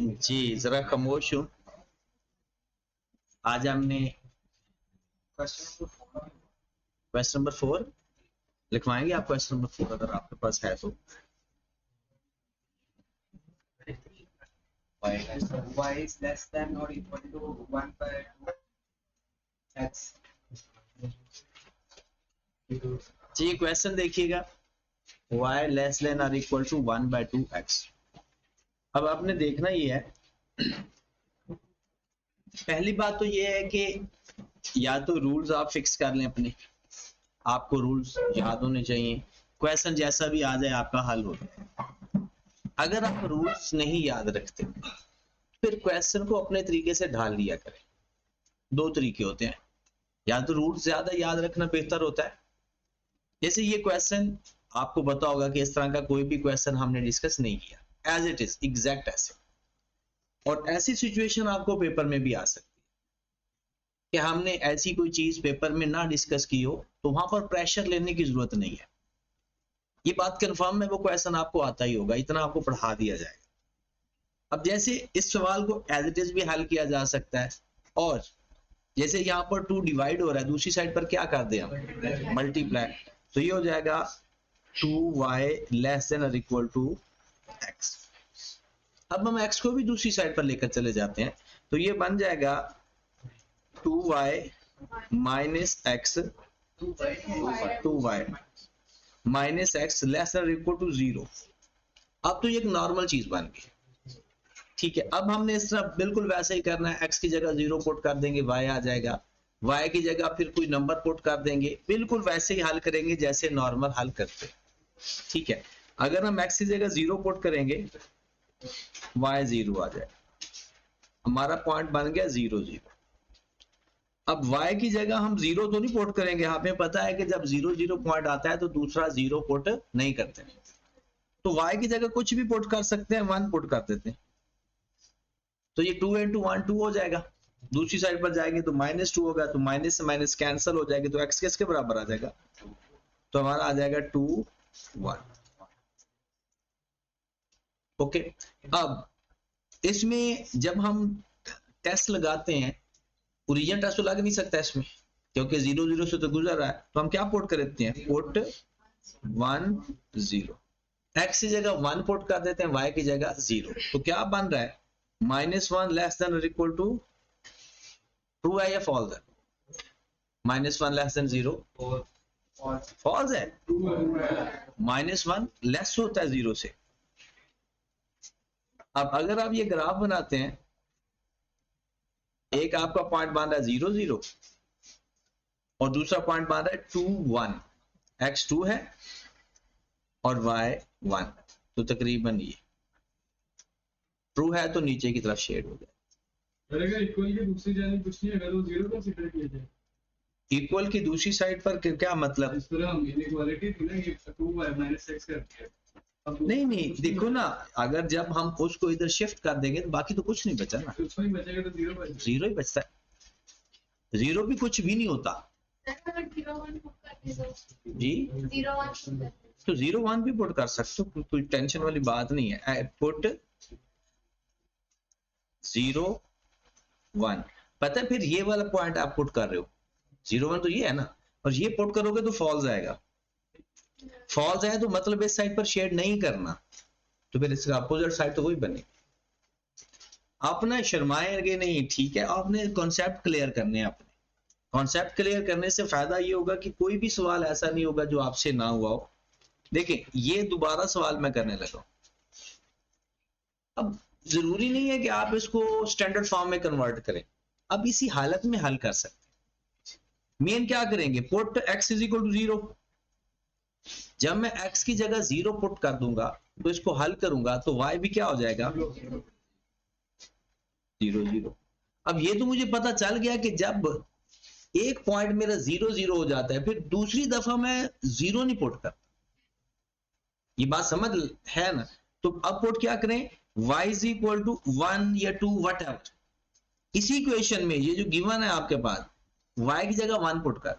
जी जरा खामोश हूँ। आज हमने क्वेश्चन नंबर 4 लिखवाएंगे आप। क्वेश्चन नंबर 4 अगर आपके पास है तो। y is less than or equal to 1 by 2x. जी क्वेश्चन देखिएगा, y लेस देन और इक्वल टू 1/2x। अब आपने देखना ये है, पहली बात तो ये है कि या तो रूल्स आप फिक्स कर लें अपने, आपको रूल्स याद होने चाहिए। क्वेश्चन जैसा भी आ जाए आपका हल हो जाए। अगर आप रूल्स नहीं याद रखते फिर क्वेश्चन को अपने तरीके से ढाल लिया करें। दो तरीके होते हैं, या तो रूल्स ज्यादा याद रखना बेहतर होता है। जैसे ये क्वेश्चन आपको पता होगा कि इस तरह का कोई भी क्वेश्चन हमने डिस्कस नहीं किया, एज इट इज एग्जैक्ट ऐसे। और ऐसी सिचुएशन आपको पेपर में भी आ सकती है कि हमने ऐसी कोई चीज पेपर में ना डिस्कस की हो, तो वहां पर प्रेशर लेने की जरूरत नहीं है। ये बात कंफर्म है, वो क्वेश्चन आपको आता ही होगा, इतना आपको पढ़ा दिया जाएगा। अब जैसे इस सवाल को एज इट इज भी हल किया जा सकता है, और जैसे यहाँ पर 2 डिवाइड हो रहा है, दूसरी साइड पर क्या कर दें हम, मल्टीप्लाई। तो ये हो जाएगा 2y लेस देन और इक्वल टू x। अब हम x को भी दूसरी साइड पर लेकर चले जाते हैं, तो ये बन जाएगा 2y minus x, 2y minus x less than और इक्वल टू 0। अब तो ये एक नॉर्मल चीज बन गई, ठीक है। अब हमने इस तरह बिल्कुल वैसे ही करना है, x की जगह 0 पुट कर देंगे, y आ जाएगा। y की जगह फिर कोई नंबर पुट कर देंगे, बिल्कुल वैसे ही हल करेंगे जैसे नॉर्मल हल करते हैं, ठीक है। अगर हम x की जगह 0 पुट करेंगे, y 0 आ जाएगा, हमारा पॉइंट बन गया 0 0। अब y की जगह हम 0 तो नहीं पुट करेंगे, हमें पता है कि जब 0 0 पॉइंट आता है तो दूसरा 0 पुट नहीं करते, तो y की जगह कुछ भी पुट कर सकते हैं, 1 पुट कर देते हैं। तो ये 2 into 1 2 हो जाएगा। दूसरी साइड पर जाएंगे तो -2 होगा, तो माइनस से माइनस कैंसिल हो जाएगी, तो x किसके बराबर आ जाएगा, तो हमारा आ जाएगा 2 1। ओके। अब इसमें जब हम टेस्ट लगाते हैं, ओरिजिन टेस्ट तो लग नहीं सकता इसमें, क्योंकि 0 0 से तो गुजर रहा है, तो हम क्या पुट कर देते हैं, पुट 1 0। x की जगह 1 पुट कर देते हैं, y की जगह 0, तो क्या बन रहा है, -1 लेस देन और इक्वल टू ट्रू है या फॉल्स है, -1 लेस देन 0 फॉल्स है, -1 लेस होता है 0 से। अब अगर आप ये ग्राफ बनाते हैं, एक आपका पॉइंट बन रहा है 0 0 और दूसरा पॉइंट बन रहा है 2 1, x 2 है और y 1, तो तकरीबन ये ट्रू है, तो नीचे की तरफ शेड हो जाए। अगर इक्वल की दूसरी जानिब कुछ नहीं है, अगर वो 0 कंसीडर किया जाए, इक्वल की दूसरी साइड पर क्या मतलब, इस तरह हम इनइक्वालिटी थी ना, ये 2y - x कर दिया। नहीं नहीं देखो ना, अगर जब हम उसको इधर शिफ्ट कर देंगे तो बाकी तो कुछ नहीं बचा ना, कुछ नहीं बचेगा, तो 0 बचेगा। 0 ही बचता है, 0 भी कुछ भी नहीं होता जी। तो 0 1 भी पुट कर सकते हो, कोई टेंशन वाली बात नहीं है। पुट 0 1, पता है फिर ये वाला पॉइंट आप पुट कर रहे हो, 0 1 तो ये है ना, और ये पुट करोगे तो फॉल्स आएगा। फॉल्स है तो मतलब इस साइड पर शेड नहीं करना, तो फिर इसका अपोजिट साइड तो वही बनेगी। आप ना शर्माएंगे नहीं, ठीक है, आपने कॉन्सेप्ट क्लियर करने हैं। अपने कॉन्सेप्ट क्लियर करने से फायदा ये होगा कि कोई भी सवाल ऐसा नहीं होगा जो आपसे ना हुआ हो। देखिए ये दोबारा सवाल मैं करने लगा, अब जरूरी नहीं है कि आप इसको स्टैंडर्ड फॉर्म में कन्वर्ट करें, अब इसी हालत में हल कर सकते हैं। मेन क्या करेंगे, put x is equal to 0। जब मैं x की जगह 0 पुट कर दूंगा तो इसको हल करूंगा तो y भी क्या हो जाएगा, 0 0। अब ये तो मुझे पता चल गया कि जब एक पॉइंट मेरा 0 0 हो जाता है, फिर दूसरी दफा मैं 0 नहीं पुट करता। ये बात समझ है ना, तो अब पुट क्या करें, y इज इक्वल टू 1 या 2 वट एवर। इसी इक्वेशन में ये जो गिवन है आपके पास, y की जगह 1 पुट कर,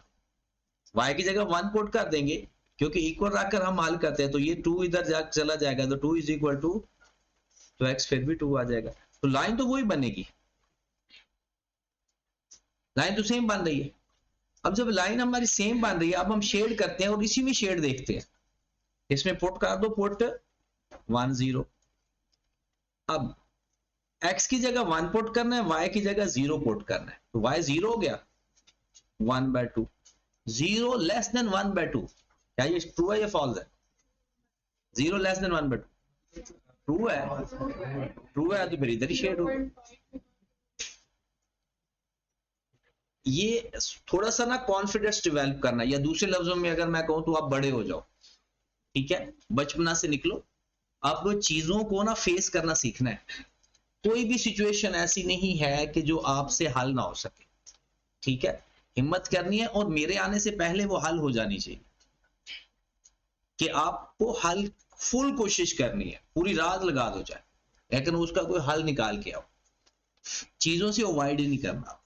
y की जगह 1 पुट कर देंगे, क्योंकि इक्वल रखकर हम हल करते हैं, तो ये 2 इधर चला जाएगा, तो 2 इज इक्वल टू, तो x फिर भी 2 आ जाएगा। तो लाइन तो वही बनेगी, लाइन तो सेम बन रही है। अब जब लाइन हमारी सेम बन रही है, अब हम शेड करते हैं और इसी में शेड देखते हैं। इसमें पुट कर दो पुट 1 0। अब x की जगह 1 पुट करना है, y की जगह 0 पुट करना है, तो y 0 हो गया 1/2। 0 लेस देन 1/2, क्या ये ट्रू है या फॉल्स है? 0 लेस देन 1/2 ट्रू है, ट्रू है तो फिर इधर ही शेड होगा। ये थोड़ा सा ना कॉन्फिडेंस डेवलप करना, या दूसरे लफ्जों में अगर मैं कहूं तो आप बड़े हो जाओ, ठीक है, बचपना से निकलो। अब चीजों को ना फेस करना सीखना है। कोई भी सिचुएशन ऐसी नहीं है कि जो आपसे हल ना हो सके, ठीक है, हिम्मत करनी है और मेरे आने से पहले वो हल हो जानी चाहिए, कि आपको हल फुल कोशिश करनी है, पूरी रात लगा दो चाहे, लेकिन उसका कोई हल निकाल के आओ, चीजों से अवॉइड ही नहीं करना।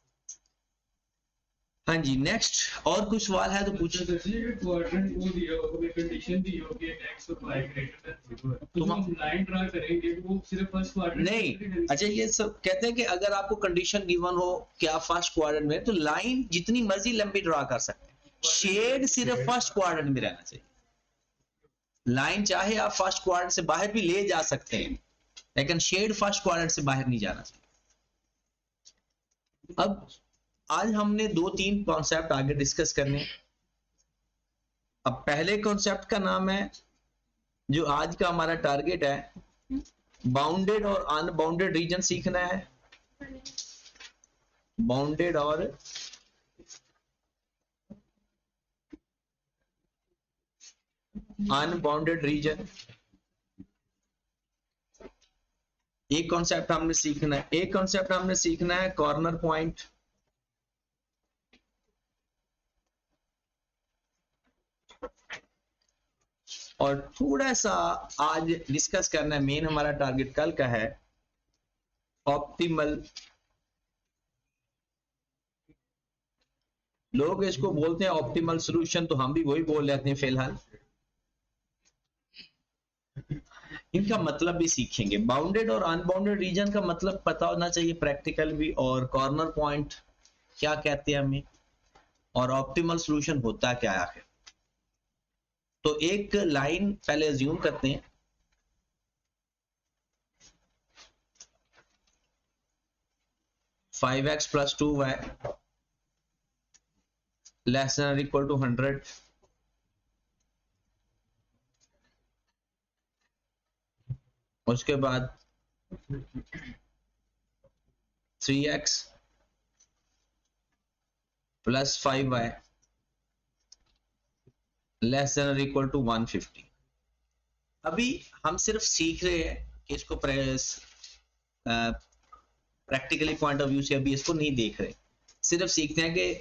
हाँ जी, नेक्स्ट और कुछ सवाल है तो पूछो। क्वाड्रेंट वो दिया होगा, कंडीशन दी होगी x और y ग्रेटर देन 0, तो हम लाइन ड्रा करेंगे वो सिर्फ फर्स्ट क्वाड्रेंट नहीं। अच्छा, ये सब कहते हैं कि अगर आपको कंडीशन गिवन हो कि आप फर्स्ट क्वाड्रेंट में, तो लाइन जितनी मर्जी लंबी ड्रा कर सकते हैं, शेड सिर्फ फर्स्ट क्वाड्रेंट में रहना चाहिए। लाइन चाहे आप फर्स्ट क्वाड्रेंट से बाहर भी ले जा सकते हैं, लेकिन शेड फर्स्ट क्वाड्रेंट से बाहर नहीं जाना चाहिए। अब आज हमने 2-3 कॉन्सेप्ट आगे डिस्कस करने। अब पहले कॉन्सेप्ट का नाम है, जो आज का हमारा टारगेट है, बाउंडेड और अनबाउंडेड रीजन सीखना है। बाउंडेड और अनबाउंडेड रीजन, एक कॉन्सेप्ट हमने सीखना है। एक कॉन्सेप्ट हमने सीखना है कॉर्नर पॉइंट, और थोड़ा सा आज डिस्कस करना है, मेन हमारा टारगेट कल का है ऑप्टिमल। लोग इसको बोलते हैं ऑप्टिमल सॉल्यूशन, तो हम भी वही बोल लेते हैं फिलहाल। इनका मतलब भी सीखेंगे। बाउंडेड और अनबाउंडेड रीजन का मतलब पता होना चाहिए प्रैक्टिकल भी, और कॉर्नर पॉइंट क्या कहते हैं हमें, और ऑप्टिमल सॉल्यूशन होता क्या है। तो एक लाइन पहले अज्यूम करते हैं, five x plus 2y less than equal to 100। उसके बाद 3x plus 5y less than equal to 150। अभी हम सिर्फ सीख रहे हैं कि इसको प्रैक्टिकली पॉइंट ऑफ व्यू से अभी इसको नहीं देख रहे, सिर्फ सीखते हैं कि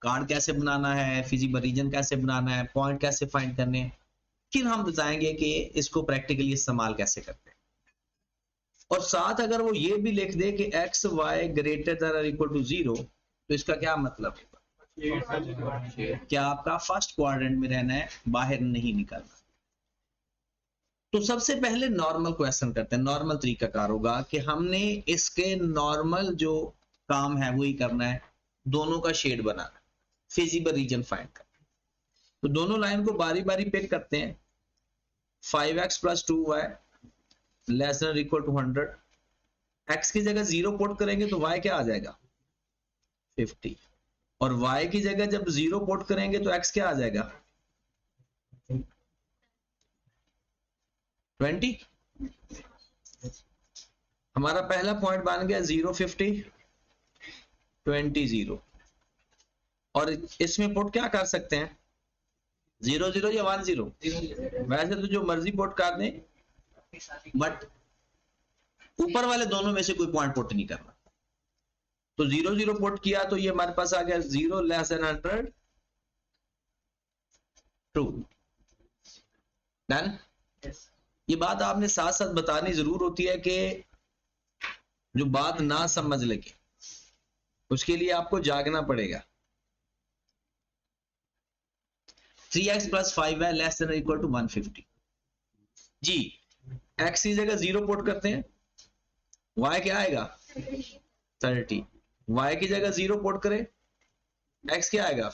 कार्ड कैसे बनाना है, फिजिबल रीजन कैसे बनाना है, पॉइंट कैसे फाइंड करने हैं, फिर हम बताएंगे कि इसको प्रैक्टिकली इस्तेमाल कैसे करते हैं। और साथ अगर वो ये भी लिख दे कि x y greater than equal to 0, तो इसका क्या मतलब है, क्या आपका फर्स्ट क्वाड्रेंट में रहना है, बाहर नहीं निकलना। तो सबसे पहले नॉर्मल क्वेश्चन करते हैं। नॉर्मल तरीकाकार होगा कि हमने इसके नॉर्मल जो काम है वही करना है, दोनों का शेड बनाना, फिजिबल रीजन फाइंड करना। तो दोनों लाइन को बारी बारी पिक करते हैं। 5x plus 2y less than equal to 100। x की जगह 0 पुट करेंगे तो y क्या आ जाएगा 50, और y की जगह जब 0 पुट करेंगे तो x क्या आ जाएगा 20। हमारा पहला पॉइंट बन गया 0 50 20 0, और इसमें पुट क्या कर सकते हैं 0 0 या 1 0, वैसे तो जो मर्जी पुट कर दें, बट ऊपर वाले दोनों में से कोई पॉइंट पुट नहीं करना। तो 0 0 पुट किया तो ये हमारे पास आ गया 0 लेस देन 100 ट्रू। डन। ये बात आपने साथ साथ बतानी जरूर होती है कि जो बात ना समझ लगे उसके लिए आपको जागना पड़ेगा। 3x प्लस 5 है लेस देन इक्वल टू 150 जी। x की जगह 0 पुट करते हैं, y क्या आएगा 30, y की जगह 0 पुट करें, x क्या आएगा,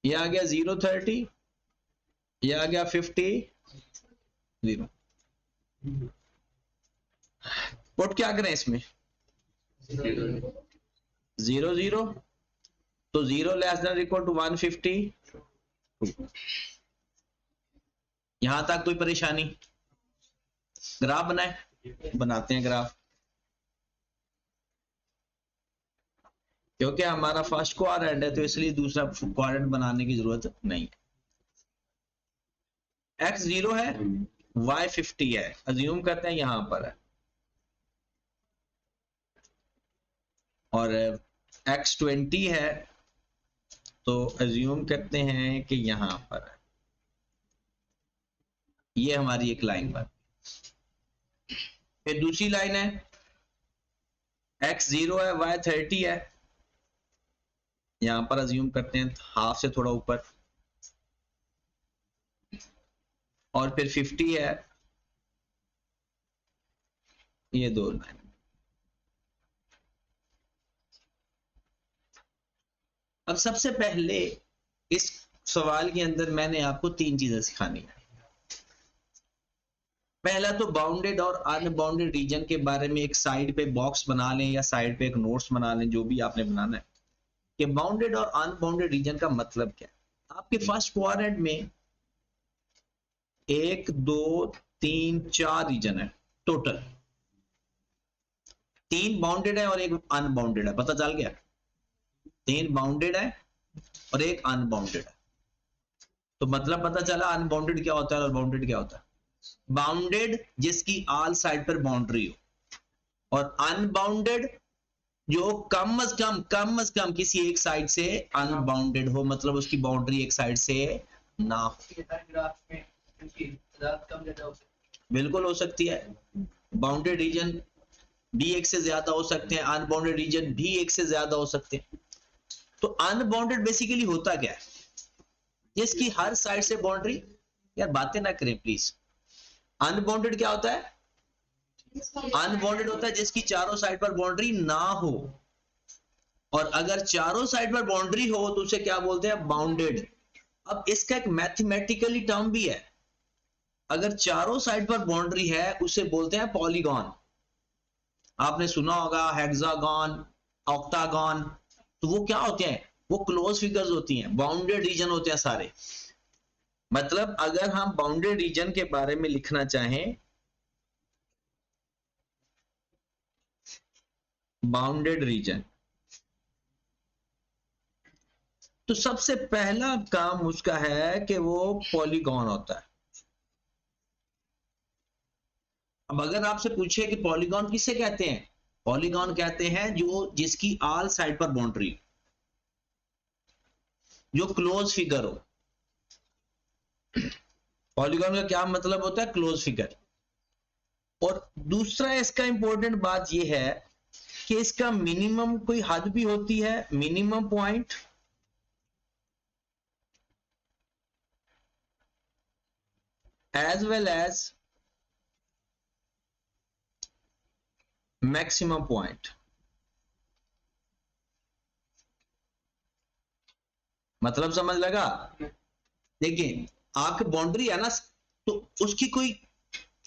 ये आ गया 0 30, ये आ गया 50 0। पुट क्या करें इसमें 0 0, तो 0 लेस देन इक्वल टू 150। यहां तक कोई परेशानी? ग्राफ बनाए, बनाते हैं ग्राफ, क्योंकि हमारा फर्स्ट क्वाड्रेंट है तो इसलिए दूसरा क्वाड्रेंट बनाने की जरूरत नहीं है। x 0 है, y 50 है, अज्यूम करते हैं यहां पर है, और x 20 है, तो अज्यूम करते हैं कि यहां पर है। ये हमारी एक लाइन पर। फिर दूसरी लाइन है, x 0 है, y 30 है, यहां पर अज्यूम करते हैं हाफ से थोड़ा ऊपर, और फिर 50 है, ये दो लाइन। अब सबसे पहले इस सवाल के अंदर मैंने आपको 3 चीजें सिखानी है। पहला तो बाउंडेड और अनबाउंडेड रीजन के बारे में एक साइड पे बॉक्स बना लें या साइड पे एक नोट्स बना लें, जो भी आपने बनाना है, कि बाउंडेड और अनबाउंडेड रीजन का मतलब क्या है। आपके फर्स्ट क्वाड्रेंट में 1 2 3 4 रीजन है टोटल, 3 बाउंडेड है और एक अनबाउंडेड है, पता चल गया? 3 बाउंडेड है और एक अनबाउंडेड है, तो मतलब पता चला अनबाउंडेड क्या होता है और बाउंडेड क्या होता है। बाउंडेड जिसकी आल साइड पर बाउंड्री हो, और अनबाउंडेड जो कम से कम किसी एक साइड से अनबाउंडेड हो, मतलब उसकी बाउंड्री एक साइड से ना हो। बिल्कुल हो सकती है, बाउंडेड रीजन भी एक से ज्यादा हो सकते हैं, अनबाउंडेड रीजन भी एक से ज्यादा हो सकते हैं। तो अनबाउंडेड बेसिकली होता क्या है, जिसकी हर साइड से बाउंड्री, यार बातें ना करें प्लीज। अनबाउंडेड क्या होता है, अनबाउंडेड होता है जिसकी चारों साइड पर बाउंड्री ना हो, और अगर चारों साइड पर बाउंड्री हो तो उसे क्या बोलते हैं, बाउंडेड। अब इसका एक मैथमेटिकली टर्म भी है, अगर चारों साइड पर बाउंड्री है उसे बोलते हैं पॉलीगॉन। आपने सुना होगा हेक्सागन, ऑक्टागन, तो वो क्या होते हैं, वो क्लोज फिगर्स होती हैं, बाउंडेड रीजन होते हैं सारे। मतलब अगर हम बाउंडेड रीजन के बारे में लिखना चाहें, बाउंडेड रीजन, तो सबसे पहला काम उसका है कि वो पॉलीगॉन होता है। अब अगर आपसे पूछे कि पॉलीगॉन किसे कहते हैं, पॉलीगॉन कहते हैं जो जिसकी आल साइड पर बाउंड्री, जो क्लोज फिगर हो। पॉलीगॉन का क्या मतलब होता है, क्लोज फिगर। और दूसरा इसका इंपॉर्टेंट बात यह है कि इसका मिनिमम कोई हद भी होती है, minimum point, as well as maximum point. मतलब समझ लगा? देखिए आपकी बाउंड्री है ना, तो उसकी कोई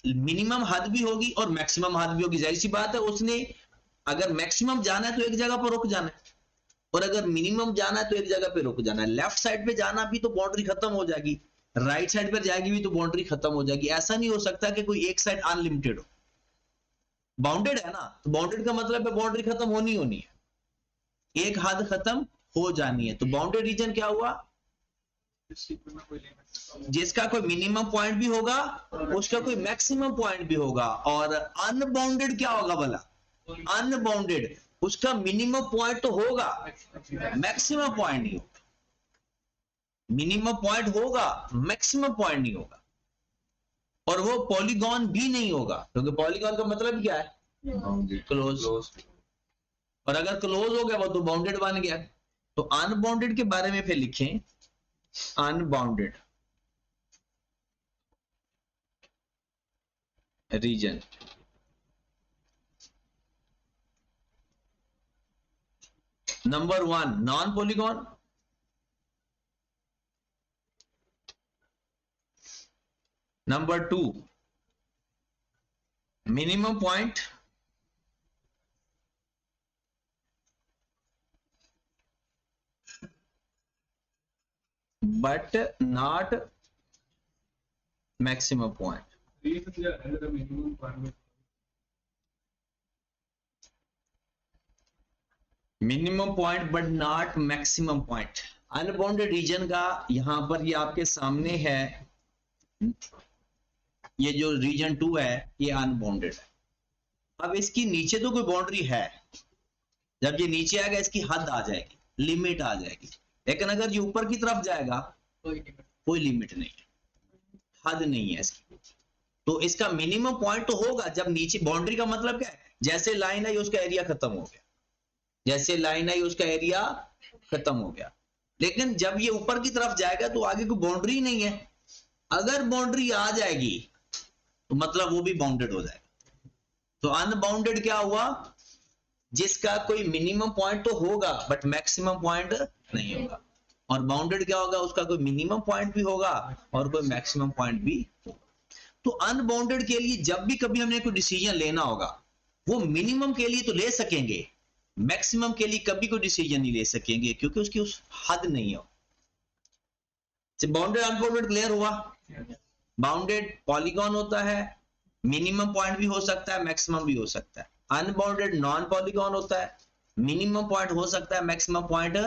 मिनिमम हद भी होगी और मैक्सिमम हद भी होगी। जाहिर सी बात है, उसने अगर मैक्सिमम जाना है तो एक जगह पर रुक जाना है, और अगर मिनिमम जाना है तो एक जगह पे रुक जाना है। लेफ्ट साइड पे जाना भी तो बाउंड्री खत्म हो जाएगी, राइट साइड पर जाएगी भी तो बाउंड्री खत्म हो जाएगी। ऐसा नहीं हो सकता कि कोई एक साइड अनलिमिटेड हो। बाउंडेड है ना, तो बाउंडेड का मतलब है बाउंड्री खत्म होनी होनी है, एक हद खत्म हो जानी है। तो बाउंडेड रीजन क्या हुआ, जिसका कोई मिनिमम पॉइंट भी होगा, उसका कोई मैक्सिमम पॉइंट भी होगा। और अनबाउंडेड क्या होगा भला, अनबाउंडेड उसका मिनिमम पॉइंट तो होगा, मैक्सिमम पॉइंट नहीं होगा। मिनिमम पॉइंट होगा, मैक्सिमम पॉइंट नहीं होगा। और वो पॉलीगॉन भी नहीं होगा, क्योंकि पॉलीगॉन का मतलब क्या है, क्लोज। और अगर क्लोज हो गया वो तो बाउंडेड बन गया। तो अनबाउंडेड के बारे में फिर लिखें, unbounded region. Number 1 non polygon, number 2 minimum point, but not maximum point. ये समझा रहा है minimum requirement. Minimum point but not maximum point. Unbounded region का यहां पर ये आपके सामने है, ये जो रीजन 2 है ये अनबाउंडेड है। अब इसकी नीचे तो कोई बाउंड्री है, जब ये नीचे आएगा इसकी हद आ जाएगी, लिमिट आ जाएगी, लेकिन अगर ये ऊपर की तरफ जाएगा कोई लिमिट नहीं है, हद नहीं है इसकी। तो इसका मिनिमम पॉइंट तो होगा जब नीचे, बाउंड्री का मतलब क्या है, जैसे लाइन आई उसका एरिया खत्म हो गया, जैसे लाइन आई उसका एरिया खत्म हो गया। लेकिन जब ये ऊपर की तरफ जाएगा तो आगे कोई बाउंड्री नहीं है। अगर बाउंड्री आ जाएगी तो मतलब वो भी बाउंडेड हो जाएगा। तो अनबाउंडेड क्या हुआ, जिसका कोई मिनिमम पॉइंट तो होगा बट मैक्सिमम पॉइंट नहीं होगा। और बाउंडेड क्या होगा, उसका कोई मिनिमम पॉइंट भी होगा और कोई मैक्सिमम पॉइंट भी होगा। तो अनबाउंडेड के लिए जब भी कभी हमने कोई डिसीजन लेना होगा, वो मिनिमम के लिए तो ले सकेंगे, मैक्सिमम के लिए कभी कोई डिसीजन नहीं ले सकेंगे, क्योंकि उसकी उस हद नहीं हो। बाउंडेड अनबाउंडेड क्लियर हुआ। बाउंडेड पॉलीगॉन होता है, मिनिमम पॉइंट भी हो सकता है, मैक्सिमम भी हो सकता है। अनबाउंडेड नॉन पॉलीगॉन होता है, मिनिमम पॉइंट हो सकता है, मैक्सिमम पॉइंट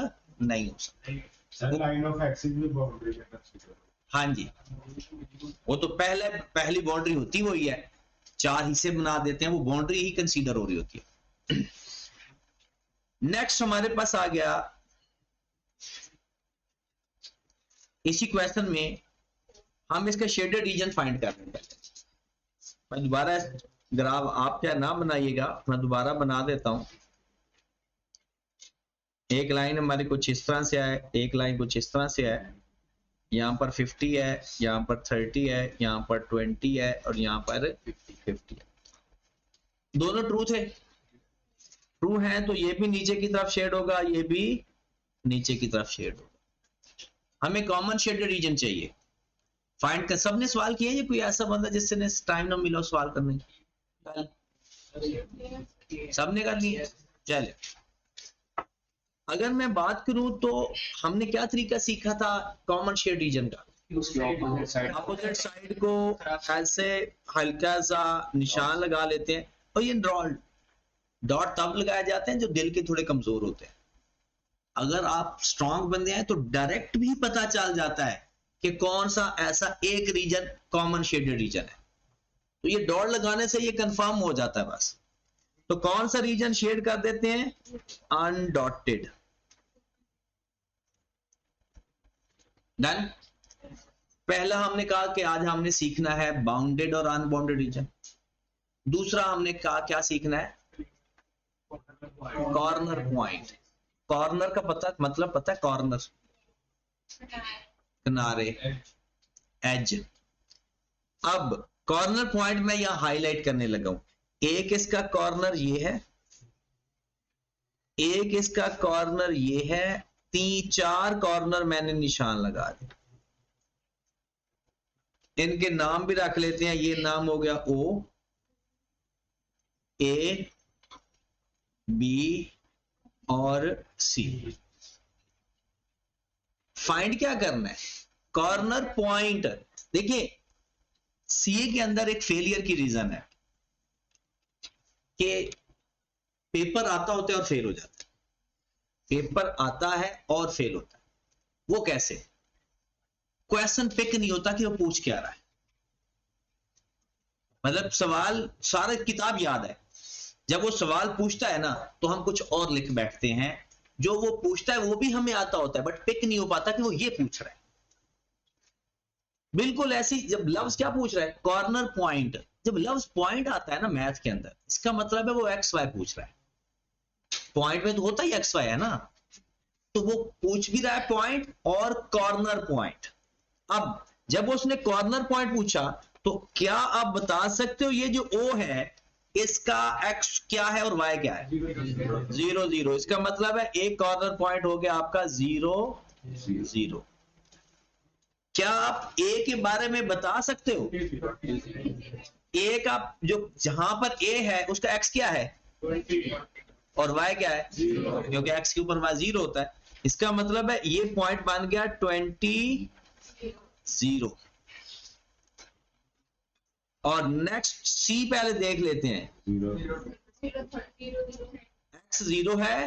नहीं हो सकता। लाइन ऑफ एक्सिस भी बाउंड्री है कंसीडर। हाँ जी, वो तो पहली बाउंड्री होती वही है, 4 हिस्से बना देते हैं, वो बाउंड्री ही कंसीडर हो रही होती है। नेक्स्ट हमारे पास आ गया, इसी क्वेश्चन में हम इसका शेडेड रीजन फाइंड कर रहे हैं। मैं दोबारा ग्राफ, आप क्या ना बनाइएगा, मैं दोबारा बना देता हूं। एक लाइन हमारी कुछ इस तरह से है, एक लाइन कुछ इस तरह से है, यहाँ पर 50 है, यहाँ पर 30 है, यहाँ पर 20 है और यहाँ पर 50 है। दोनों ट्रू थे, ट्रू है, तो ये भी नीचे की तरफ शेड होगा, ये भी नीचे की तरफ शेड होगा। हमें कॉमन शेडेड रीजन चाहिए फाइंड कर। सबने सवाल किया, ये कोई ऐसा बंदा जिससे टाइम ना मिला सवाल करने की? सबने कर लिया। चले, अगर मैं बात करूं तो हमने क्या तरीका सीखा था कॉमन शेड रीजन का? अपोजिट साइड को ऐसे हल्का सा निशान लगा लेते हैं, और ये डॉट तब लगाए जाते हैं जो दिल के थोड़े कमजोर होते हैं। अगर आप स्ट्रांग बंदे हैं तो डायरेक्ट भी पता चल जाता है कि कौन सा ऐसा एक रीजन कॉमन शेडेड रीजन है, तो ये डॉट लगाने से ये कंफर्म हो जाता है बस। तो कौन सा रीजन शेड कर देते हैं? अनडॉटेड। डन। पहला हमने कहा कि आज हमने सीखना है बाउंडेड और अनबाउंडेड रीजन। दूसरा हमने कहा क्या सीखना है? Corner point. कॉर्नर का मतलब पता है? कॉर्नर, किनारे, एज। अब कॉर्नर पॉइंट मैं यहां हाईलाइट करने लगा हूं। एक इसका कॉर्नर ये है, एक इसका कॉर्नर ये है, 3-4 कॉर्नर मैंने निशान लगा दिए। इनके नाम भी रख लेते हैं। ये नाम हो गया O, A, B और C। फाइंड क्या करना है? Corner point. देखिए सीए के अंदर एक फेलियर की रीजन है कि पेपर आता होता है और फेल हो जाता है, पेपर आता है और फेल होता है। वो कैसे? क्वेश्चन पिक नहीं होता कि वो पूछ क्या रहा है। मतलब सवाल सारा किताब याद है, जब वो सवाल पूछता है ना तो हम कुछ और लिख बैठते हैं। जो वो पूछता है वो भी हमें आता होता है, बट पिक नहीं हो पाता कि वो ये पूछ रहा है। बिल्कुल ऐसी जब लफ्ज क्या पूछ रहा है? Corner point. जब लफ्ज पॉइंट आता है ना मैथ के अंदर, इसका मतलब है वो एक्स वाई पूछ रहा है। पॉइंट में तो होता ही एक्स वाई है ना, तो वो पूछ भी रहा है पॉइंट और कॉर्नर पॉइंट। अब जब उसने कॉर्नर पॉइंट पूछा तो क्या आप बता सकते हो ये जो ओ है इसका x क्या है और y क्या है? 0 0। इसका मतलब है एक कॉर्नर पॉइंट हो गया आपका 0 0। क्या आप a के बारे में बता सकते हो? a का जो जहां पर a है उसका x क्या है 20 और y क्या है? क्योंकि x के ऊपर y 0 होता है। इसका मतलब है ये पॉइंट बन गया 20 0। और नेक्स्ट c पहले देख लेते हैं। x 0 है,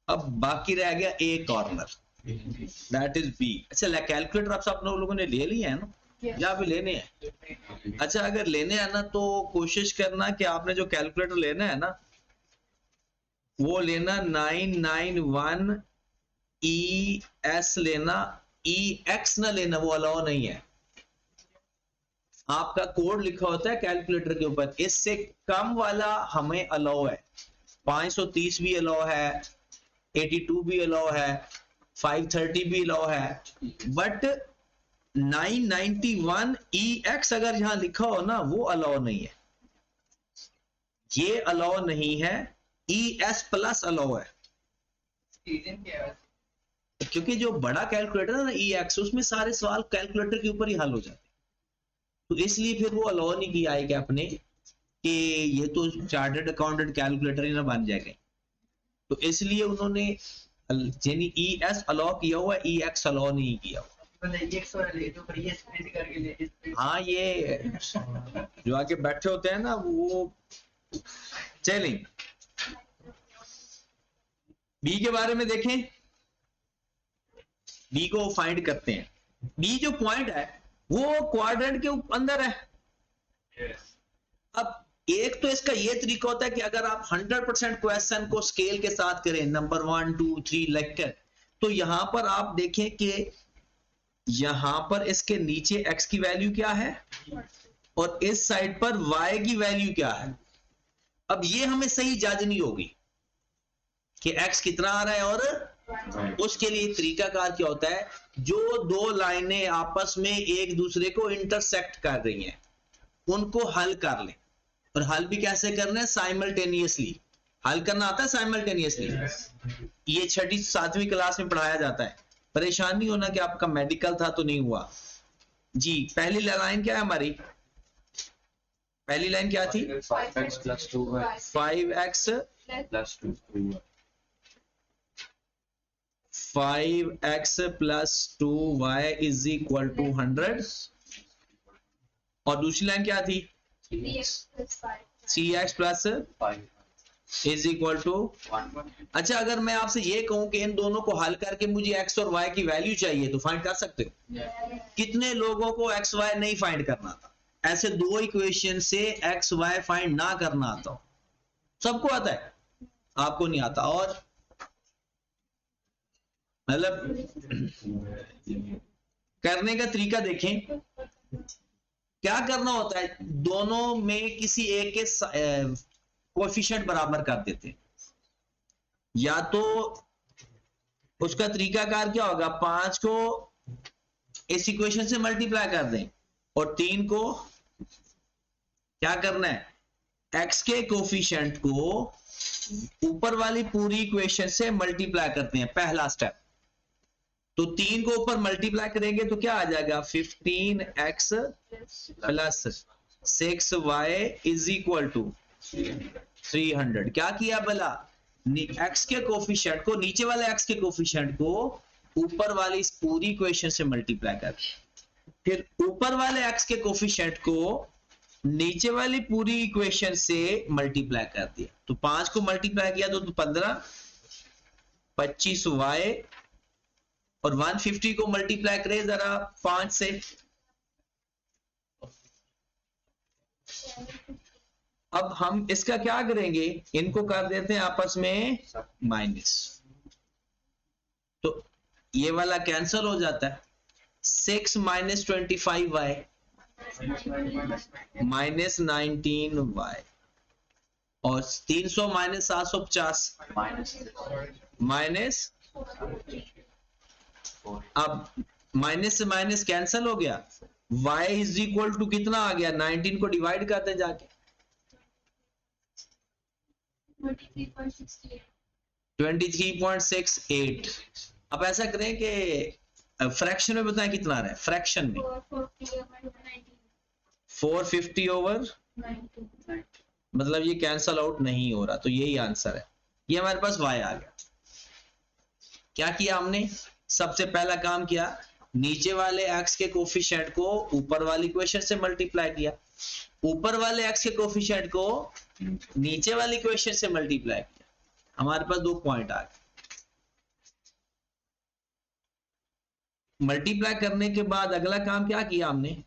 अब बाकी रह गया a corner, that is b। अच्छा, कैलकुलेटर आप सब लोगों ने ले लिया है ना, या भी लेने हैं? अच्छा, अगर लेने हैं ना तो कोशिश करना कि आपने जो कैलकुलेटर लेना है ना वो लेना 991 ES लेना, EX ना लेना, वो अलाउ नहीं है। आपका कोड लिखा होता है कैलकुलेटर के ऊपर, इससे कम वाला हमें अलाउ है। 530 भी अलाउ है, 82 भी अलाउ है, 530 भी अलाउ है, बट 991 EX अगर यहां लिखा हो ना वो अलाउ नहीं है। ये अलाउ नहीं है, ES प्लस अलाउ है। रीजन क्या है? क्योंकि जो बड़ा कैलकुलेटर है ना EX, उसमें सारे सवाल कैलकुलेटर के ऊपर ही हल हो जाते हैं, तो इसलिए फिर वो अलाउ नहीं किया है कि अपने कि ये तो चार्टर्ड अकाउंटेंट कैलकुलेटर ही ना बन जाएगा, तो इसलिए उन्होंने यानी ES अलाउ किया हुआ है, EX अलाउ नहीं किया हुआ। हाँ, ये जो आके बैठे होते हैं ना वो। चलें, बी के बारे में देखें। बी को फाइंड करते हैं। बी जो पॉइंट है वो क्वाड्रेंट के अंदर है। अब एक तो इसका ये तरीका होता है कि अगर आप 100% क्वेश्चन को स्केल के साथ करें, नंबर 1 2 3 लेकर, तो यहां पर आप देखें कि यहां पर इसके नीचे x की वैल्यू क्या है और इस साइड पर y की वैल्यू क्या है। अब ये हमें सही जांचनी होगी कि x कितना आ रहा है, और उसके लिए तरीकाकार क्या होता है, जो दो लाइनें आपस में एक दूसरे को इंटरसेक्ट कर रही हैं उनको हल कर लें। और हल भी कैसे करना है? साइमल्टेनियसली हल करना आता है, साइमल्टेनियसली। ये 6वीं 7वीं क्लास में पढ़ाया जाता है। परेशान नहीं होना कि आपका मेडिकल था तो नहीं हुआ जी। पहली लाइन क्या है हमारी? पहली लाइन क्या थी? 5x plus 2y 5x plus 2y 5x plus 2y is equal to 100। और दूसरी लाइन क्या थी? 3x plus 5 is equal to। 1 अच्छा, अगर मैं आपसे ये कहूं कि इन दोनों को हल करके मुझे x और y की वैल्यू चाहिए तो फाइंड कर सकते हो? कितने लोगों को x y नहीं फाइंड करना था? ऐसे दो इक्वेशन से x y फाइंड ना करना आता हो? सबको आता है, आपको नहीं आता। और मतलब करने का तरीका देखें, क्या करना होता है, दोनों में किसी एक के कोएफिशिएंट बराबर कर देते हैं। या तो उसका तरीकाकार क्या होगा, 5 को इस इक्वेशन से मल्टीप्लाई कर दें और 3 को क्या करना है, x के कोएफिशिएंट को ऊपर वाली पूरी इक्वेशन से मल्टीप्लाई करते हैं, पहला स्टेप। तो 3 को ऊपर मल्टीप्लाई करेंगे तो क्या आ जाएगा, 15x plus 6y is equal to 300। क्या किया भला, x के कोएफिशिएंट को, नीचे वाले x के कोएफिशिएंट को ऊपर वाली इस पूरी इक्वेशन से मल्टीप्लाई कर, फिर ऊपर वाले x के कोएफिशिएंट को नीचे वाली पूरी इक्वेशन से मल्टीप्लाई कर दिया। तो 5 को मल्टीप्लाई किया तो 15, 25y, और 150 को मल्टीप्लाई करें जरा 5 से, अब हम इसका क्या करेंगे, इनको कर देते हैं आपस में माइनस, तो ये वाला कैंसिल हो जाता है। 6 माइनस 25y माइनस 19y, और 300 माइनस 750 माइनस, अब माइनस से माइनस कैंसिल हो गया, y इज इक्वल टू कितना आ गया, 19 को डिवाइड करते हैं जाके 23.68। अब ऐसा करें कि फ्रैक्शन में बताएं कितना आ रहा है, फ्रैक्शन में 450 ओवर, मतलब ये कैंसल आउट नहीं हो रहा, तो यही आंसर है। ये हमारे पास y आ गया। क्या किया हमने, सबसे पहला काम किया, नीचे वाले x के कोफिशिएंट को ऊपर वाली इक्वेशन से मल्टीप्लाई किया, ऊपर वाले x के कोफिशिएंट को नीचे वाली इक्वेशन से मल्टीप्लाई किया, हमारे पास 2 पॉइंट आ गए। मल्टीप्लाई करने के बाद अगला काम क्या किया हमने,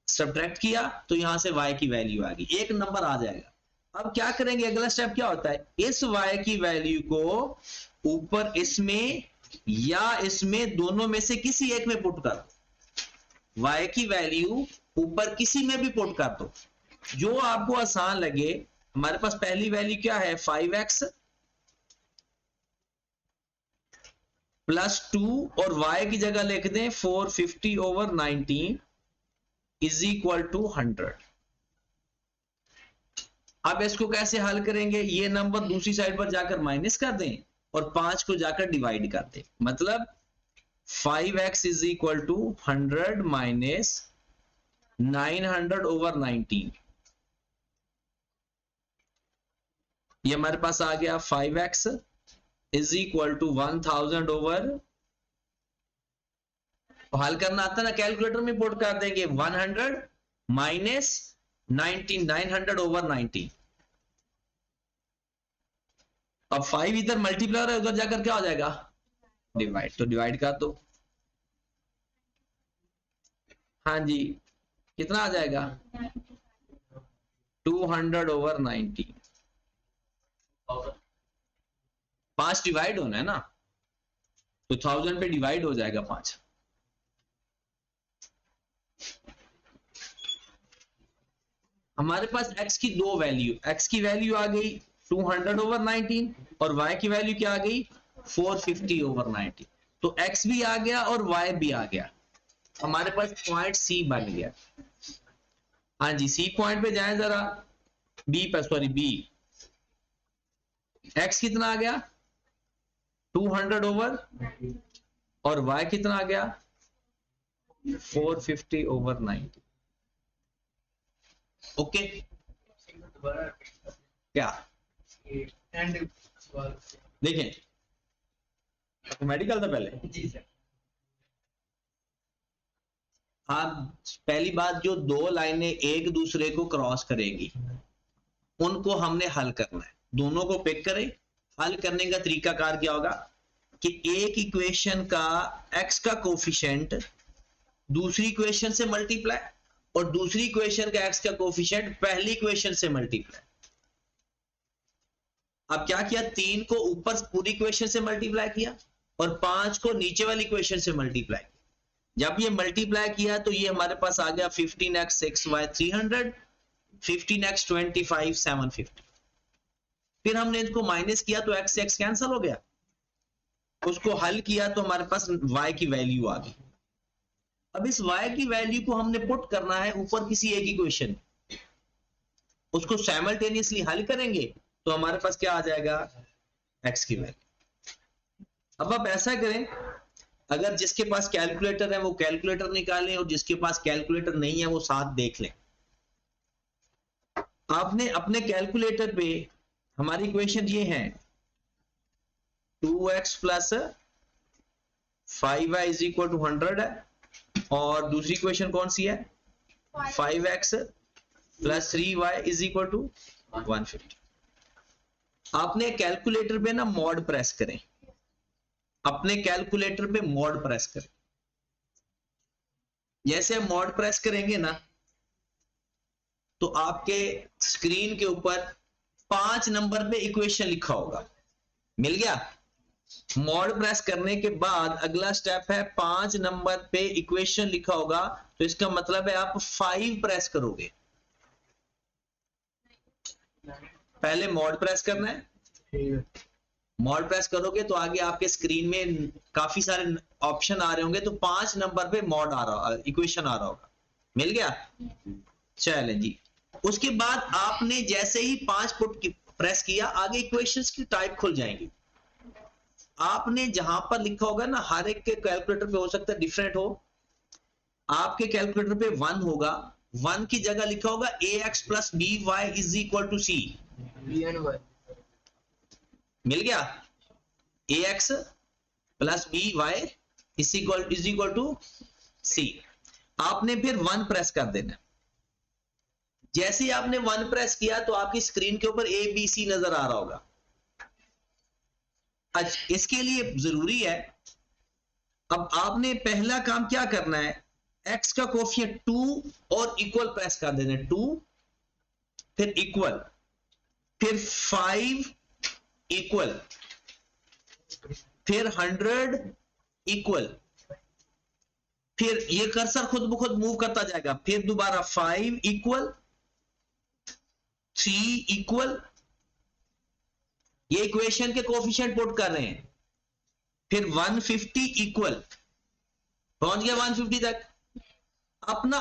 सब्ट्रैक्ट किया, तो यहां से y की वैल्यू आ गई, एक नंबर आ जाएगा। अब क्या करेंगे, अगला स्टेप क्या होता है, इस y की वैल्यू को ऊपर इसमें या इसमें, दोनों में से किसी एक में पुट कर दो। y की वैल्यू ऊपर किसी में भी पुट कर दो, जो आपको आसान लगे। हमारे पास पहली वैल्यू क्या है, 5x प्लस 2 और y की जगह लिख दें 450 ओवर 19 इज इक्वल टू 100। अब इसको कैसे हल करेंगे, ये नंबर दूसरी साइड पर जाकर माइनस कर दें और 5 को जाकर डिवाइड कर दें, मतलब 5x is equal to 100 minus 900 over 19। ये हमारे पास आ गया 5x is equal to 1000 over, हल करना आता है ना, कैलकुलेटर में पुट कर देंगे 100 माइनस 900 ओवर 90। अब 5 इधर मल्टीप्लाई है, उधर जाकर क्या हो जाएगा, डिवाइड, तो डिवाइड कर दो। हाँ जी, कितना आ जाएगा, 200 ओवर 90। 5 डिवाइड होना है ना, तो 1000 पे डिवाइड हो जाएगा 5। हमारे पास x की 2 वैल्यू, x की वैल्यू आ गई 200 ओवर 19 और y की वैल्यू क्या आ गई 450 ओवर 90। तो x भी आ गया और y भी आ गया, हमारे पास पॉइंट C बन गया। हाँ जी, C पॉइंट पे जाएं जरा, B पे, सॉरी B, x कितना आ गया 200 ओवर और y कितना आ गया 450 ओवर 90। ओके, क्या देखें, मैथमेटिकल था पहले जी सर। आप पहली बात, जो 2 लाइनें एक दूसरे को क्रॉस करेंगी उनको हमने हल करना है, दोनों को पिक करें। हल करने का तरीकाकार क्या होगा कि एक इक्वेशन का x का कोफिशिएंट दूसरी इक्वेशन से मल्टीप्लाई और दूसरी इक्वेशन का x का कोफिशिएंट पहली इक्वेशन से मल्टीप्लाई। अब क्या किया, 3 को ऊपर पूरी इक्वेशन से मल्टीप्लाई किया और 5 को नीचे वाली इक्वेशन से मल्टीप्लाई किया। जब ये मल्टीप्लाई किया तो ये हमारे पास आ गया 15x 6y 300, 15x 25 750। फिर हमने इसको माइनस किया तो x से x कैंसिल हो गया, उसको हल किया तो हमारे पास y की वैल्यू आ गई। अब इस y की वैल्यू को हमने पुट करना है ऊपर किसी एक इक्वेशन, उसको साइमल्टेनियसली हल करेंगे तो हमारे पास क्या आ जाएगा, x की वैल्यू। अब आप ऐसा करें, अगर जिसके पास कैलकुलेटर है वो कैलकुलेटर निकालें और जिसके पास कैलकुलेटर नहीं है वो साथ देख लें। आपने अपने कैलकुलेटर पे, हमारी इक्वेशन ये है 2x plus 5y is equal to 100 है, और दूसरी इक्वेशन कौन सी है 5x plus 3y is equal to 150। आपने कैलकुलेटर पे ना मॉड प्रेस करें, अपने कैलकुलेटर पे मॉड प्रेस करें। जैसे हम मॉड प्रेस करेंगे ना तो आपके स्क्रीन के ऊपर 5 नंबर पे इक्वेशन लिखा होगा, मिल गया। मॉड प्रेस करने के बाद अगला स्टेप है 5 नंबर पे इक्वेशन लिखा होगा, तो इसका मतलब है आप 5 प्रेस करोगे। पहले मॉड प्रेस करना है, मॉड प्रेस करोगे तो आगे आपके स्क्रीन में काफी सारे ऑप्शन आ रहे होंगे, तो 5 नंबर पे मॉड आ रहा, इक्वेशन आ रहा होगा। मिल गया? चलें जी। उसके बाद आपने जैसे ही 5 पुट प्रेस किया, आगे इक्वेशंस की टाइप खुल जाएंगी। आपने जहां पर लिखा होगा ना, हर एक के कैलकुलेटर पे हो सकता है डिफरेंट हो, आपके कैलकुलेटर पे 1 होगा, 1 की जगह लिखा होगा ax plus B Y is equal to C. BNY मिल गया? ax plus B Y is equal to C. आपने फिर 1 प्रेस कर देना। जैसे ही आपने 1 प्रेस किया तो आपकी स्क्रीन के ऊपर ए बी सी नजर आ रहा होगा। अच्छा, इसके लिए जरूरी है, अब आपने पहला काम क्या करना है, x का कोफिशिएंट 2 और इक्वल प्रेस कर देना, 2 फिर इक्वल, फिर 5 इक्वल, फिर 100 इक्वल, फिर ये कर्सर खुद ब खुद मूव करता जाएगा, फिर दोबारा 5 इक्वल, 3 इक्वल, ये इक्वेशन के कोफिशिएंट पुट कर रहे हैं, फिर 150 इक्वल, पहुंच गया 150 तक। अपना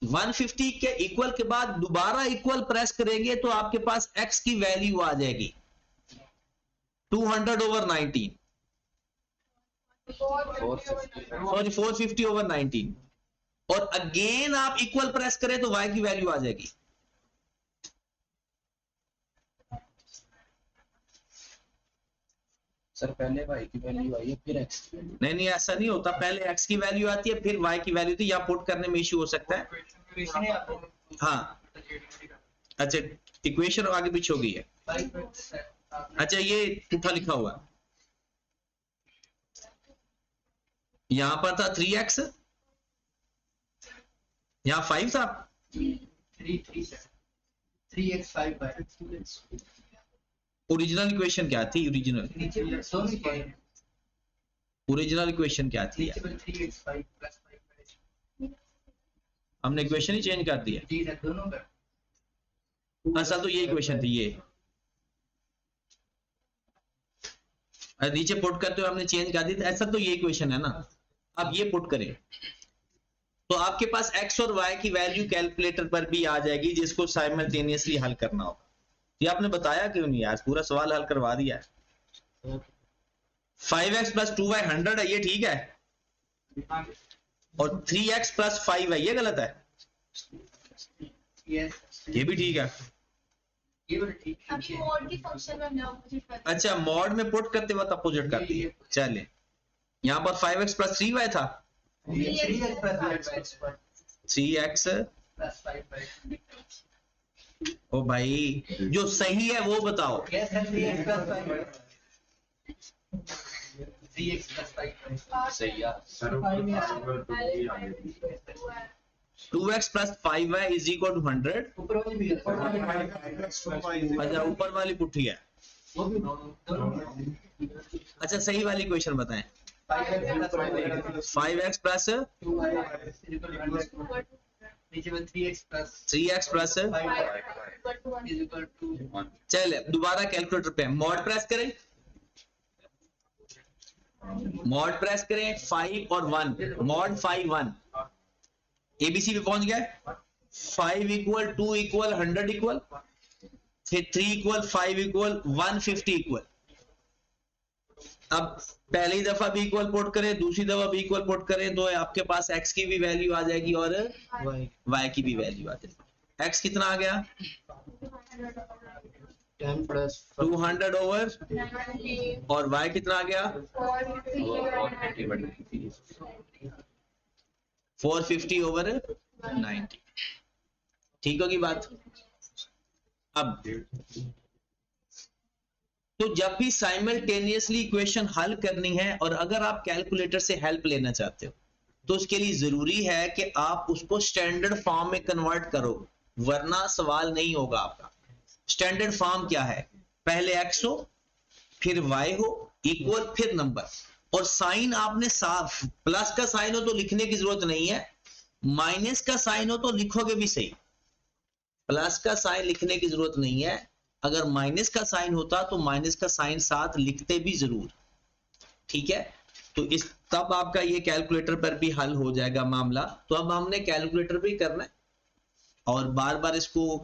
150 के इक्वल के बाद दोबारा इक्वल प्रेस करेंगे तो आपके पास x की वैल्यू आ जाएगी 200/19, सॉरी 450/19, और अगेन आप इक्वल प्रेस करें तो y की वैल्यू आ जाएगी। सर पहले y की वैल्यू आई है फिर x की वैल्यू। नहीं, ऐसा नहीं होता, पहले x की वैल्यू आती है फिर y की वैल्यू, तो यहां पुट करने में इश्यू हो सकता है। हाँ, अच्छा, इक्वेशन आगे पीछे हो गई है। अच्छा, ये पुट्ठा लिखा हुआ है, यहां पर था 3x, यहां 5 था, 3x 5 ओरिजिनल इक्वेशन क्या थी? नीचे दोनों क्या है? ओरिजिनल इक्वेशन क्या थी? नीचे पर 3x 5 प्लस 5 हमने इक्वेशन ही चेंज कर दिया। जी सर, दोनों का असल तो ये इक्वेशन थी, ये नीचे पुट करते हुए हमने चेंज कर दी, ऐसा तो ये इक्वेशन है ना। अब ये पुट करें तो आपके पास x और y की वैल्यू कैलकुलेटर पर भी आ जाएगी, जिसको साइमल्टेनियसली हल करना होगा। ये आपने बताया क्यों नहीं यार, पूरा सवाल हल करवा दिया है। 5x प्लस 2y 100 है, ये ठीक है, और 3x प्लस 5 है, ये गलत है, यस ये भी ठीक है। ये वाला ठीक है। अभी मॉड के फंक्शन में हमने ऑपोजिट कर दिया। अच्छा, मॉड में पुट करते वक्त अपोजिट करती है। चले, यहां पर 5x प्लस 3y था, 3x प्लस 3x प्लस 5 ओ भाई, जो सही है वो बताओ। Yes sir, 3x plus 5 3x plus 5 सही है। सर ऊपर तो भी आ गई। 2x plus 5y is equal to 100। ऊपर वाली भी है, अच्छा, ऊपर वाली पुट्ठी है। वो भी दोनों अच्छा, सही वाली क्वेश्चन बताएं। 5x प्लस 2y नीचे में 3x plus 3x plus 5 is equal to चले, दोबारा कैलकुलेटर पे मॉड प्रेस करें, मॉड प्रेस करें 5 और 1, मॉड 5 1, एबीसी पे पहुंच गया। 5 इक्वल, 2 इक्वल, 100 इक्वल, फिर 3 इक्वल, 5 इक्वल, 150 इक्वल। अब पहली दफा भी इक्वल पुट करें, दूसरी दफा भी इक्वल पुट करें, तो आपके पास x की भी वैल्यू आ जाएगी और y की भी वैल्यू आ जाएगी। x कितना आ गया? 10 प्लस 200 ओवर, और y कितना आ गया? 450 ओवर 90। ठीक होगी बात? अब तो जब भी साइमल्टेनियसली इक्वेशन हल करनी है, और अगर आप कैलकुलेटर से हेल्प लेना चाहते हो, तो उसके लिए जरूरी है कि आप उसको स्टैंडर्ड फॉर्म में कन्वर्ट करो, वरना सवाल नहीं होगा आपका। स्टैंडर्ड फॉर्म क्या है? पहले x हो, फिर y हो, इक्वल, फिर नंबर, और साइन आपने साफ, प्लस का साइन हो तो लिखने की जरूरत नहीं है, माइनस का साइन हो तो लिखोगे भी सही, प्लस का साइन लिखने की जरूरत नहीं है। अगर माइनस का साइन होता तो माइनस का साइन साथ लिखते भी जरूर, ठीक है। तो इस तब आपका ये कैलकुलेटर पर भी हल हो जाएगा मामला। तो अब हमने कैलकुलेटर भी करना है और बार बार इसको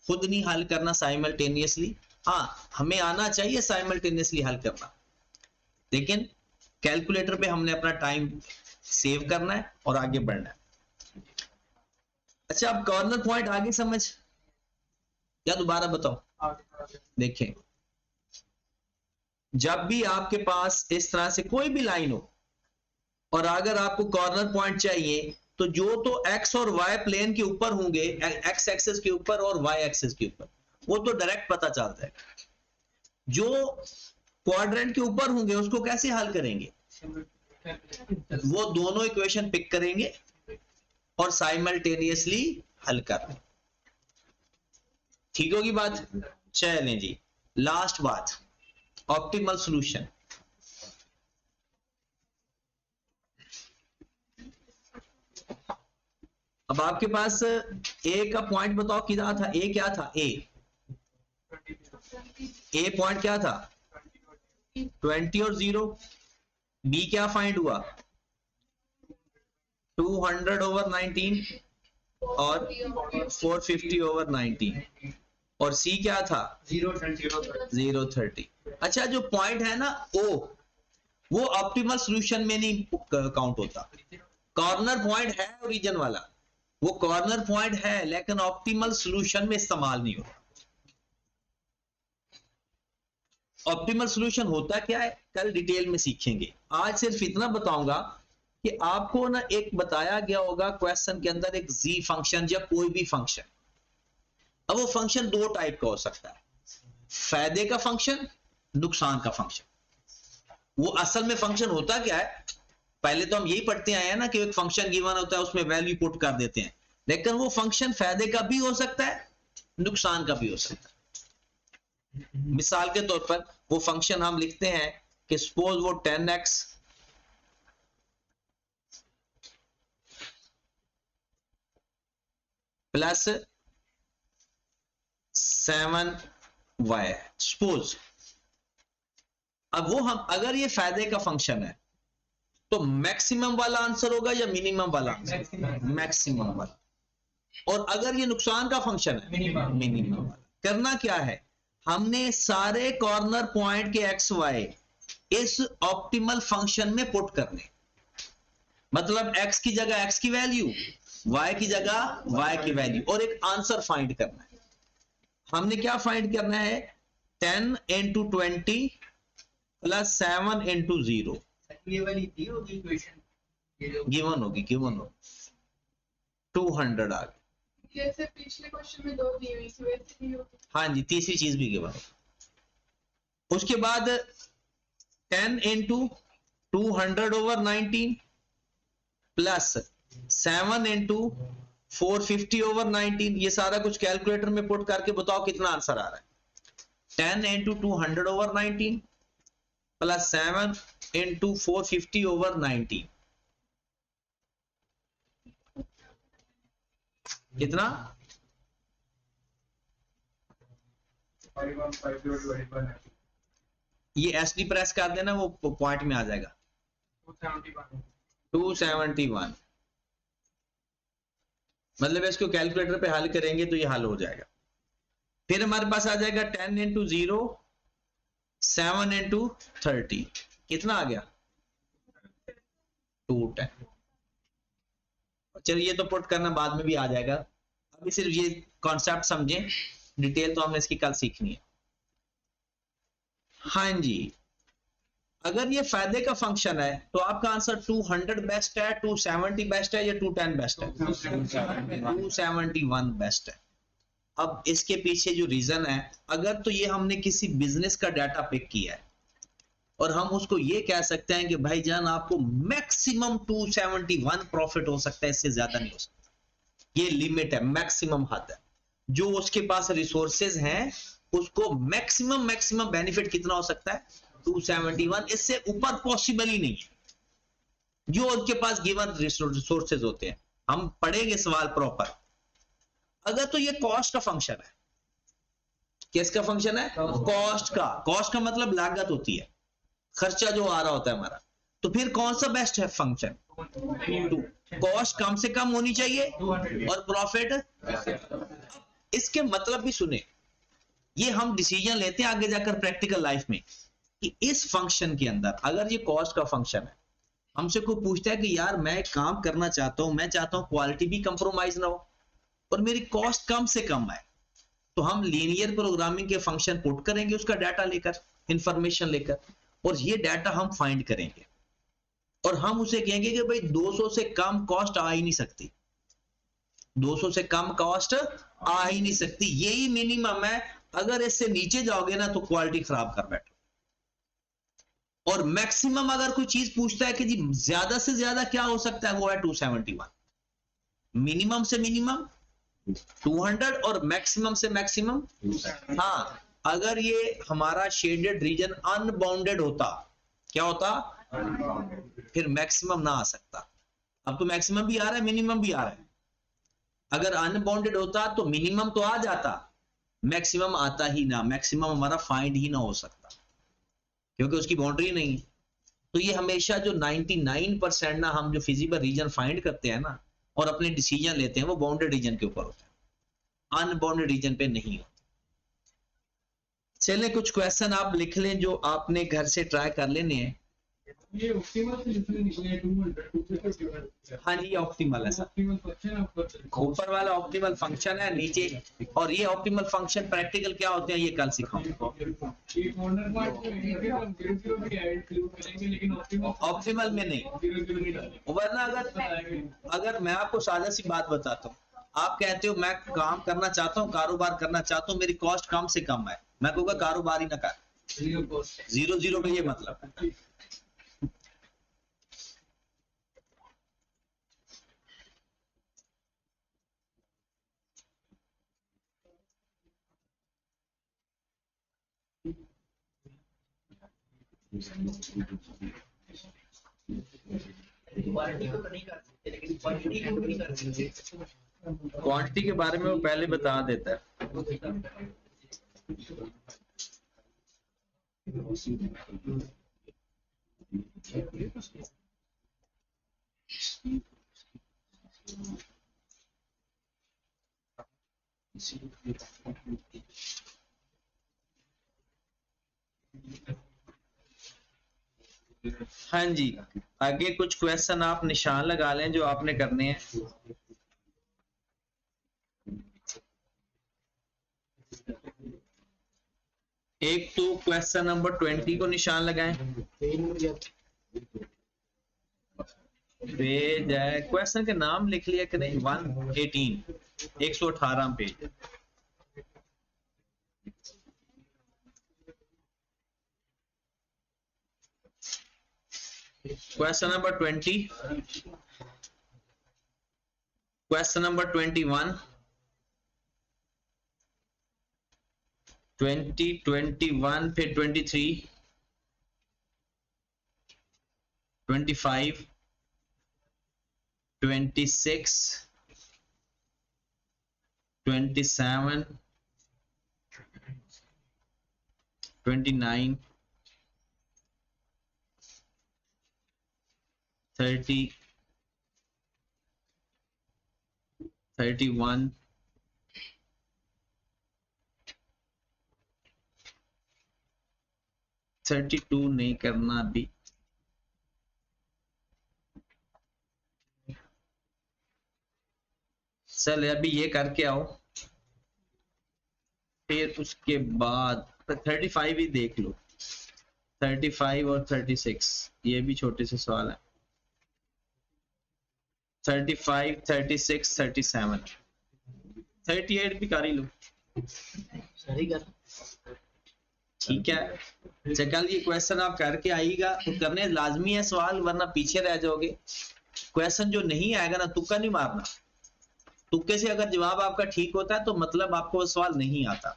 खुद नहीं हल करना साइमल्टेनियसली। हाँ, हमें आना चाहिए साइमल्टेनियसली हल करना, लेकिन कैलकुलेटर पे हमने अपना टाइम सेव करना है और आगे बढ़ना है। अच्छा, अब कॉर्नर पॉइंट आगे समझ या दोबारा बताओ? देखें, जब भी आपके पास इस तरह से कोई भी लाइन हो और अगर आपको कॉर्नर पॉइंट चाहिए तो जो तो एक्स और वाई प्लेन के ऊपर होंगे, एक्स एक्सिस के ऊपर और वाई एक्सिस के ऊपर, वो तो डायरेक्ट पता चल जाएगा। जो क्वाड्रेंट के ऊपर होंगे उसको कैसे हल करेंगे? वो दोनों इक्वेशन पिक करेंगे और साइमल्टेनियसली हल कर रहे। ठीक होगी बात? चलें जी, लास्ट बात, ऑप्टिमल सॉल्यूशन। अब आपके पास ए का पॉइंट बताओ कितना था? ए क्या था? ए पॉइंट क्या था? 20 और 0। बी क्या फाइंड हुआ? 200/19 और 450/19। और सी क्या था? 030। अच्छा, जो पॉइंट है ना ओ, वो ऑप्टिमल सॉल्यूशन में नहीं काउंट होता। कॉर्नर पॉइंट है ओरिजिन वाला, वो कॉर्नर पॉइंट है, लेकिन ऑप्टिमल सॉल्यूशन में इस्तेमाल नहीं होता। ऑप्टिमल सॉल्यूशन होता क्या है कल डिटेल में सीखेंगे। आज सिर्फ इतना बताऊंगा कि आपको ना एक बताया गया होगा क्वेश्चन के अंदर, एक जी फंक्शन या कोई भी फंक्शन। अब वो फंक्शन दो टाइप का हो सकता है, फायदे का फंक्शन, नुकसान का फंक्शन। वो असल में फंक्शन होता क्या है, पहले तो हम यही पढ़ते आए हैं ना कि एक फंक्शन गिवन होता है, उसमें वैल्यू पुट कर देते हैं, लेकिन वो फंक्शन फायदे का भी हो सकता है, नुकसान का भी हो सकता है। मिसाल के तौर पर वो फंक्शन हम लिखते हैं कि सपोज वो 10x प्लस 7y, सपोज। अब वो हम अगर ये फायदे का फंक्शन है तो मैक्सिमम वाला आंसर होगा या मिनिमम वाला आंसर? मैक्सिमम वाला। और अगर ये नुकसान का फंक्शन है, मिनिमम वाला। करना क्या है, हमने सारे कॉर्नर पॉइंट के एक्स वाई इस ऑप्टिमल फंक्शन में पुट करने, मतलब एक्स की जगह एक्स की वैल्यू, वाई की जगह वाई की वैल्यू, और एक आंसर फाइंड करना है। हमने क्या फाइंड करना है? 10 into 20 प्लस 7 into 0 ये वाली दी होगी इक्वेशन, गिवन होगी 200 आ गई। जैसे पिछले क्वेश्चन में 2 दी हुई थी वैसे भी होगी। हाँ जी, तीसरी चीज भी गिवन होगी। उसके बाद 10 into 200/19 प्लस 7 into 450/19। ये सारा कुछ कैलकुलेटर में पुट करके बताओ कितना आंसर आ रहा है। 10 into 200/19 प्लस 7 into 450/19 कितना? 5150/21 ये एसडी प्रेस कर देना, वो पॉइंट में आ जाएगा। 271। मतलब इसको कैलकुलेटर पे हल करेंगे तो ये हल हो जाएगा। फिर हमारे पास आ जाएगा 10 into 0, 7 into 30, कितना आ गया? 210। चलिए, ये तो पुट करना बाद में भी आ जाएगा, अभी सिर्फ ये कॉन्सेप्ट समझें, डिटेल तो हमने इसकी कल सीखनी है। हाँ जी, अगर ये फायदे का फंक्शन है तो आपका आंसर 200 बेस्ट है, 270 बेस्ट है या 210 बेस्ट है? 271 बेस्ट है। अब इसके पीछे जो रीजन है, अगर तो ये हमने किसी बिजनेस का डाटा पिक किया है और हम उसको ये कह सकते हैं कि भाईजान आपको मैक्सिमम 271 प्रॉफिट हो सकता है, इससे ज्यादा नहीं हो सकता, ये लिमिट है, मैक्सिमम हद है। जो उसके पास रिसोर्सेज हैं उसको मैक्सिमम बेनिफिट कितना हो सकता है? 271, इससे ऊपर पॉसिबल ही नहीं है जो उनके पास गिवन रिसोर्सेज होते हैं। हम पढ़ेंगे सवाल प्रॉपर। अगर तो ये कॉस्ट का फंक्शन है किसका फंक्शन है? कॉस्ट का। कॉस्ट का मतलब लागत होती है, खर्चा जो आ रहा होता है हमारा। तो फिर कौन सा बेस्ट है फंक्शन? कॉस्ट कम से कम होनी चाहिए और प्रॉफिट। इसके मतलब भी सुने, ये हम डिसीजन लेते हैं आगे जाकर प्रैक्टिकल लाइफ में कि इस फंक्शन के अंदर अगर ये कॉस्ट का फंक्शन है, हमसे कोई पूछता है कि यार मैं एक काम करना चाहता हूं, मैं चाहता हूं क्वालिटी भी कंप्रोमाइज ना हो और मेरी कॉस्ट कम से कम है, तो हम लीनियर प्रोग्रामिंग के फंक्शन पुट करेंगे उसका डाटा लेकर, इंफॉर्मेशन लेकर, और ये डाटा हम फाइंड करेंगे और हम उसे कहेंगे कि भाई 200 से कम कॉस्ट आ ही नहीं सकती, 200 से कम कॉस्ट आ ही नहीं सकती, यही मिनिमम है। अगर इससे नीचे जाओगे ना तो क्वालिटी खराब कर बैठो। और मैक्सिमम अगर कोई चीज पूछता है कि जी ज्यादा से ज्यादा क्या हो सकता है, वो है 271। मिनिमम से मिनिमम 200 और मैक्सिमम से मैक्सिमम। हाँ, अगर ये हमारा शेडेड रीजन अनबाउंडेड होता, क्या होता? फिर मैक्सिमम ना आ सकता। अब तो मैक्सिमम भी आ रहा है, मिनिमम भी आ रहा है। अगर अनबाउंडेड होता तो मिनिमम तो आ जाता, मैक्सिमम आता ही ना, मैक्सिमम हमारा फाइंड ही ना हो सकता क्योंकि उसकी बाउंड्री नहीं है। तो ये हमेशा जो 99% ना हम जो फिजिबल रीजन फाइंड करते हैं ना और अपने डिसीजन लेते हैं, वो बाउंडेड रीजन के ऊपर होता है, अनबाउंडेड रीजन पे नहीं होता। चलें, कुछ क्वेश्चन आप लिख लें जो आपने घर से ट्राई कर लेने हैं। ये ऑप्टिमल से जिसमें निकले 200 251। हाँ जी, ऑप्टिमल है सर। ऑप्टिमल फंक्शन आपका ऊपर वाला ऑप्टिमल फंक्शन है, नीचे, और ये ऑप्टिमल फंक्शन प्रैक्टिकल क्या होते हैं ये कल सिखाऊंगा। ये कॉर्नर पार्ट को इनके हम 0 भी ऐड करेंगे, लेकिन ऑप्टिमल में नहीं, 0 नहीं डालेंगे। वरना अगर मैं आपको सादा सी बात बताता हूँ, आप कहते हो मैं काम करना चाहता हूँ, कारोबार करना चाहता हूँ, मेरी कॉस्ट कम से कम है, मैं कहूँगा कारोबार ही ना कर, 0 का ये मतलब है। क्वांटिटी के बारे में वो पहले बता देता है। हाँ जी, आगे कुछ क्वेश्चन आप निशान लगा लें जो आपने करने हैं। एक तो क्वेश्चन नंबर 20 को निशान लगाएं। पेज है, क्वेश्चन के नाम लिख लिया करें, 118 118 page. Question number 20, question number 21, 20, 21, फिर 23, 25, 26, 27, 29, 30, 31, 32 नहीं करना अभी, चल अभी ये करके आओ, फिर उसके बाद 35 ही देख लो, 35 और 36 ये भी छोटे से सवाल है। 35, 36, 37, 38 भी कर ही लो, ठीक है। कल ये क्वेश्चन आप करके आइएगा तो करने लाजमी है सवाल, वरना पीछे रह जाओगे। क्वेश्चन जो नहीं आएगा ना, तुक्का नहीं मारना, तुक्के से अगर जवाब आपका ठीक होता है तो मतलब आपको वो सवाल नहीं आता,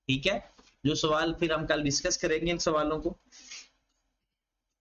ठीक है। जो सवाल फिर हम कल डिस्कस करेंगे इन सवालों को।